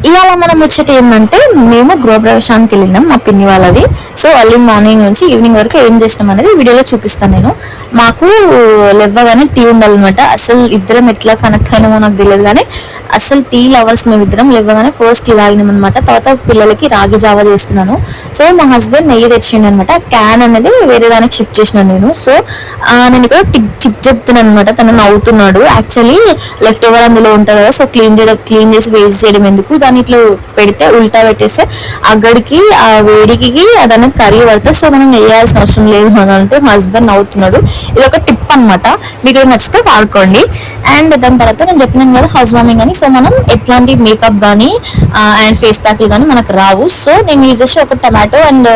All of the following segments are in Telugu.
ఇవాళ మనం వచ్చేటి ఏంటంటే మేము గృహప్రవేశానికి వెళ్ళినాం మా పిన్ని వాళ్ళది. సో ఎర్లీ మార్నింగ్ నుంచి ఈవినింగ్ వరకు ఏం చేసినాం అనేది వీడియోలో చూపిస్తాను నేను. మాకు లేవగానే టీ ఉండాలన్నమాట. అసలు ఇద్దరం ఎట్లా కనెక్ట్ అయినామో నాకు తెలియదు కానీ అసలు టీ లవర్స్ మేము ఇద్దరం లేవగానే ఫస్ట్ టీ తాగినాం అనమాట. తర్వాత పిల్లలకి రాగి జావా చేస్తున్నాను. సో మా హస్బెండ్ నెయ్యి తెచ్చిండు అనమాట. క్యాన్ అనేది వేరే దానికి షిఫ్ట్ చేసినాను నేను. సో నేను ఇక్కడ టిప్ చెప్తున్నాను అనమాట. తను నవ్వుతున్నాడు. యాక్చువల్లీ లెఫ్ట్ ఓవర్ అందులో ఉంటుంది కదా, సో క్లీన్ చేసి వేస్ట్ చేయడం ఎందుకు, దాన్ని ఇట్లా పెడితే ఉల్టా పెట్టేస్తే అగ్గడికి ఆ వేడికి అది అనేది కర్రీ పడుతుంది. సో మనం వేయాల్సిన అవసరం లేదు అని అంటే మా హస్బెండ్ నవ్వుతున్నాడు. ఇది ఒక టిప్ అనమాట, మీకు నచ్చితే వాడుకోండి. అండ్ దాని తర్వాత నేను చెప్పినాను కదా హౌస్ వార్మింగ్ అని. సో మనం ఎట్లాంటి మేకప్ కానీ అండ్ ఫేస్ ప్యాక్లు కానీ మనకు రావు. సో నేను యూజ్ చేసి ఒక టమాటో అండ్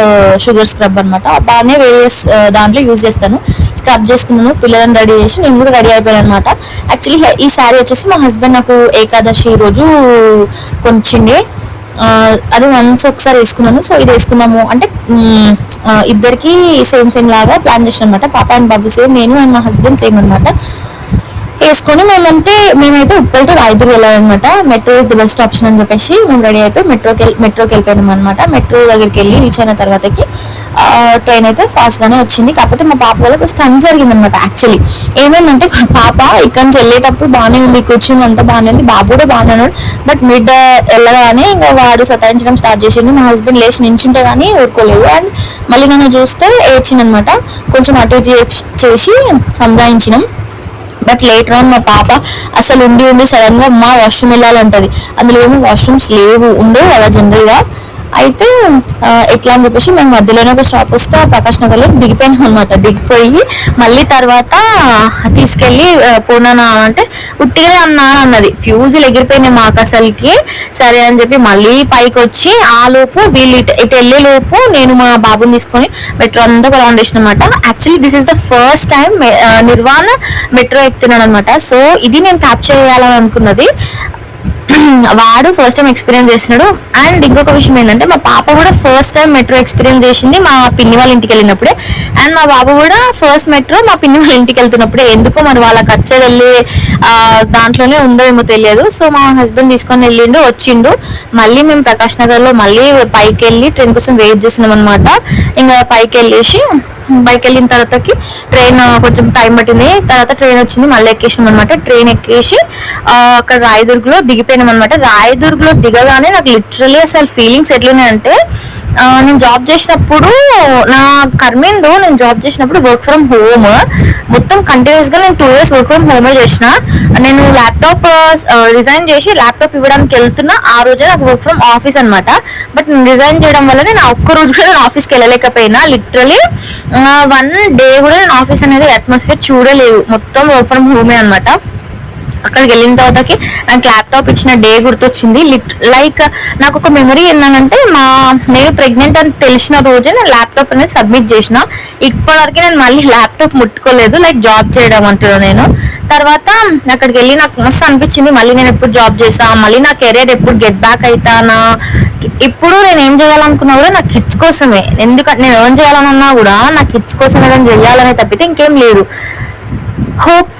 షుగర్ స్క్రబ్ అనమాట. బాగానే వేరియస్ దాంట్లో యూజ్ చేస్తాను. స్క్రబ్ చేసుకున్నాను, పిల్లలను రెడీ చేసి నేను కూడా రెడీ అయిపోయాను అనమాట. యాక్చువల్లీ ఈ శారీ వచ్చేసి మా హస్బెండ్ నాకు ఏకాదశి రోజు కొనిచ్చిండే. అది వన్స్ ఒకసారి వేసుకున్నాను. సో ఇది వేసుకున్నాము అంటే ఇద్దరికి సేమ్ లాగా ప్లాన్ చేసాను అనమాట. పాప అండ్ బాబు సేమ్, నేను అండ్ మా హస్బెండ్ సేమ్ అనమాట. వేసుకొని మేమైతే ఉప్పల్ టు రాయదుర్గ్ వెళ్ళాలన్నమాట. Metro is the best option అని చెప్పేసి మేము రెడీ అయిపోయి మెట్రోకి వెళ్ళిపోయినాం అనమాట. మెట్రో దగ్గరికి వెళ్ళి రీచ్ అయిన తర్వాతకి ట్రైన్ అయితే ఫాస్ట్ గానే వచ్చింది. కాకపోతే మా పాప వాళ్ళకి స్టన్ జరిగింది అనమాట. యాక్చువల్లీ ఏమైందంటే మా పాప ఇక్కడ నుంచి వెళ్ళేటప్పుడు బాగానే ఉంది, కూర్చుంది, అంతా బాగానే ఉంది, బాబు కూడా బాగానే ఉన్నాడు. బట్ మిడ్ వెళ్ళగానే ఇంకా వాడు సతాయించడం స్టార్ట్ చేసిండు. మా హస్బెండ్ లేచి నించుంటే కానీ ఊరుకోలేదు. అండ్ మళ్ళీ నన్ను చూస్తే ఏడ్చిందనమాట. కొంచెం అటు చేసి సంజాయించినాం. బట్ లేటర్ ఆన్ మా పాప అసలు ఉండి సడన్ గా అమ్మ వాష్రూమ్ వెళ్ళాలంటది. అందులో ఏమో వాష్రూమ్స్ లేవు, ఉండవు అలా జనరల్ గా. అయితే ఎట్లా అని చెప్పేసి మేము మధ్యలోనే ఒక స్టాప్ వస్తే ప్రకాష్ నగర్ లో దిగిపోయినాం అనమాట. దిగిపోయి మళ్ళీ తర్వాత తీసుకెళ్ళి పోనా అంటే ఉట్టిగానే అన్నా అన్నది. ఫ్యూజులు ఎగిరిపోయినాయి మాకు అసలుకి. సరే అని చెప్పి మళ్ళీ పైకి వచ్చి ఆ లోపు వీళ్ళు ఇటు వెళ్ళే లోపు నేను మా బాబుని తీసుకొని మెట్రో అంతా రౌండ్ చేసిన అనమాట. Actually this is the first time నిర్వాణ మెట్రో ఎక్కుతున్నాను అనమాట. సో ఇది నేను క్యాప్చర్ చేయాలని అనుకున్నది. వాడు ఫస్ట్ టైం ఎక్స్పీరియన్స్ చేసినాడు. అండ్ ఇంకొక విషయం ఏంటంటే మా పాప కూడా ఫస్ట్ టైం మెట్రో ఎక్స్పీరియన్స్ చేసింది మా పిన్ని వాళ్ళ ఇంటికి వెళ్ళినప్పుడే. అండ్ మా బాబు కూడా ఫస్ట్ మెట్రో మా పిన్ని వాళ్ళ ఇంటికి వెళ్తున్నప్పుడే. ఎందుకో మరి వాళ్ళకి వచ్చే వెళ్ళి దాంట్లోనే ఉందో ఏమో తెలియదు. సో మా హస్బెండ్ తీసుకొని వచ్చిండు. మళ్ళీ మేము ప్రకాష్ నగర్ లో మళ్ళీ పైకి వెళ్ళి ట్రైన్ కోసం వెయిట్ చేసినాం అనమాట. ఇంకా పైకి వెళ్ళిన తర్వాతకి ట్రైన్ కొంచెం టైం పట్టింది. తర్వాత ట్రైన్ వచ్చింది, మళ్ళీ ఎక్కేసినాం అనమాట. ట్రైన్ ఎక్కేసి అక్కడ రాయదుర్గ్ లో దిగిపోయినాం అనమాట. రాయదుర్గ్ లో దిగగానే నాకు లిటరలీ అసలు ఫీలింగ్స్ ఎట్లున్నాయంటే, నేను జాబ్ చేసినప్పుడు నా కర్మేందో, నేను జాబ్ చేసినప్పుడు వర్క్ ఫ్రమ్ హోమ్ మొత్తం కంటిన్యూస్ గా నేను 2 years వర్క్ ఫ్రమ్ హోమే చేసిన. నేను ల్యాప్టాప్ రిజైన్ చేసి ల్యాప్టాప్ ఇవ్వడానికి వెళ్తున్నా. ఆ రోజే నాకు వర్క్ ఫ్రమ్ ఆఫీస్ అనమాట. బట్ నేను రిజైన్ చేయడం వల్ల నేను ఒక్క రోజు కూడా నేను ఆఫీస్కి వెళ్ళలేకపోయినా. లిటరలీ 1 day కూడా నేను ఆఫీస్ అనేది అట్మాస్ఫియర్ చూడలేదు. మొత్తం వర్క్ ఫ్రమ్ హోమే అనమాట. అక్కడికి వెళ్ళిన తర్వాతకి నాకు ల్యాప్టాప్ ఇచ్చిన డే గుర్తొచ్చింది. లైక్ నాకు ఒక మెమరీ ఏంటంటే, నేను ప్రెగ్నెంట్ అని తెలిసిన రోజే నేను ల్యాప్టాప్ అనేది సబ్మిట్ చేసిన. ఇప్పటివరకు నేను మళ్ళీ ల్యాప్టాప్ ముట్టుకోలేదు. లైక్ జాబ్ చేయడం అంటున్నా నేను. తర్వాత అక్కడికి వెళ్ళి నాకు మస్తు అనిపించింది, మళ్ళీ నేను ఎప్పుడు జాబ్ చేసా, మళ్ళీ నా కెరీర్ ఎప్పుడు గెట్ బ్యాక్ అవుతానా. ఇప్పుడు నేను ఏం చేయాలనుకున్నా కూడా నా కిడ్స్ కోసమే. ఎందుకంటే నేను ఏం చేయాలన్నా కూడా నా కిడ్స్ కోసం ఏదైనా చేయాలనే తప్పితే ఇంకేం లేదు. హోప్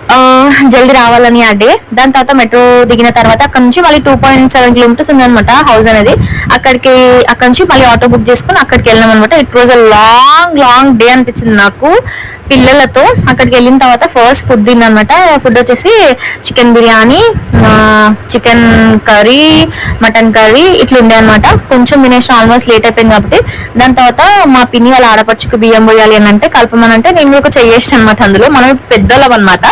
జల్దీ రావాలని ఆ డే. దాని తర్వాత మెట్రో దిగిన తర్వాత అక్కడ నుంచి మళ్ళీ 2.7 kilometers ఉందనమాట హౌస్ అనేది. అక్కడ నుంచి మళ్ళీ ఆటో బుక్ చేసుకుని అక్కడికి వెళ్ళాం అనమాట. It was a long day అనిపించింది నాకు పిల్లలతో. అక్కడికి వెళ్ళిన తర్వాత ఫస్ట్ ఫుడ్ తిన్నమాట. ఫుడ్ వచ్చేసి chicken biryani, chicken curry, mutton curry ఇట్లా ఉండే అనమాట. కొంచెం తినేసి ఆల్మోస్ట్ లేట్ అయిపోయింది కాబట్టి. దాని తర్వాత మా పిన్ని వాళ్ళ ఆడపడుచుకు బియ్యం పోయాలి అని అంటే కలపమనంటే నేను ఒక చెయ్యేసిన అనమాట. అందులో మనం పెద్దలం అనమాట.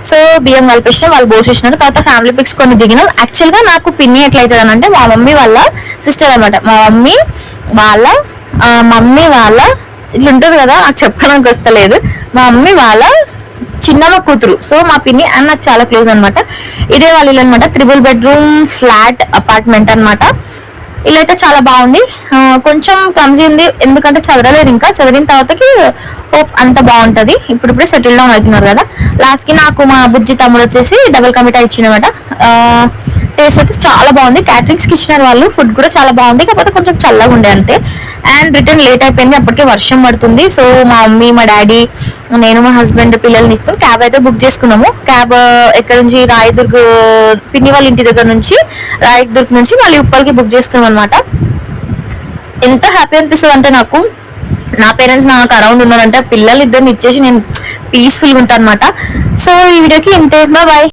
సో బియ్యం కలిపేసిన, వాళ్ళు పోసేసినారు. తర్వాత ఫ్యామిలీ పిక్స్ కొన్ని దిగినాం. యాక్చువల్ గా నాకు పిన్ని ఎట్లయితుంది అని అంటే, మా మమ్మీ వాళ్ళ సిస్టర్ అనమాట. మా మమ్మీ వాళ్ళ ఇట్లా ఉంటుంది కదా, నాకు చెప్పడానికి వస్తలేదు. మా మమ్మీ వాళ్ళ చిన్నమ్మ కూతురు. సో మా పిన్ని అండ్ నాకు చాలా క్లోజ్ అనమాట. ఇదే వాళ్ళ ఇల్లు అనమాట. 3 bedroom ఫ్లాట్ అపార్ట్మెంట్ అనమాట. ఇల్లు అయితే చాలా బాగుంది. కొంచెం క్లమ్జీ ఉంది, ఎందుకంటే చదవలేదు. ఇంకా చదివిన తర్వాతకి హోప్ అంత బాగుంటది. ఇప్పుడిప్పుడే సెటిల్ డౌన్ అవుతున్నారు కదా. లాస్ట్ కి నాకు మా బుజ్జి తమ్ముడు వచ్చేసి డబుల్ కమిటా ఇచ్చినమాట. టేస్ట్ అయితే చాలా బాగుంది. క్యాటరింగ్స్ కి ఇచ్చినారు వాళ్ళు. ఫుడ్ కూడా చాలా బాగుంది, కాకపోతే కొంచెం చల్లగా ఉండే అంతే. అండ్ రిటర్న్ లేట్ అయిపోయింది, అప్పటికే వర్షం పడుతుంది. సో మా మమ్మీ, మా డాడీ, నేను మా హస్బెండ్ పిల్లల్ని తీసుకుని క్యాబ్ అయితే బుక్ చేసుకున్నాము. క్యాబ్ ఎక్కడ నుంచి రాయదుర్గ్, పిన్ని వాళ్ళ ఇంటి దగ్గర నుంచి రాయదుర్గ్ నుంచి మళ్ళీ ఉప్పల్కి బుక్ చేసుకున్నాం అనమాట. ఎంత హ్యాపీ అనిపిస్తుంది అంటే నాకు, నా పేరెంట్స్ నాకు అరౌండ్ ఉన్నారంటే పిల్లలు ఇద్దరిని ఇచ్చేసి నేను పీస్ఫుల్గా ఉంటాను అనమాట. సో ఈ వీడియోకి ఇంతే, బాయ్.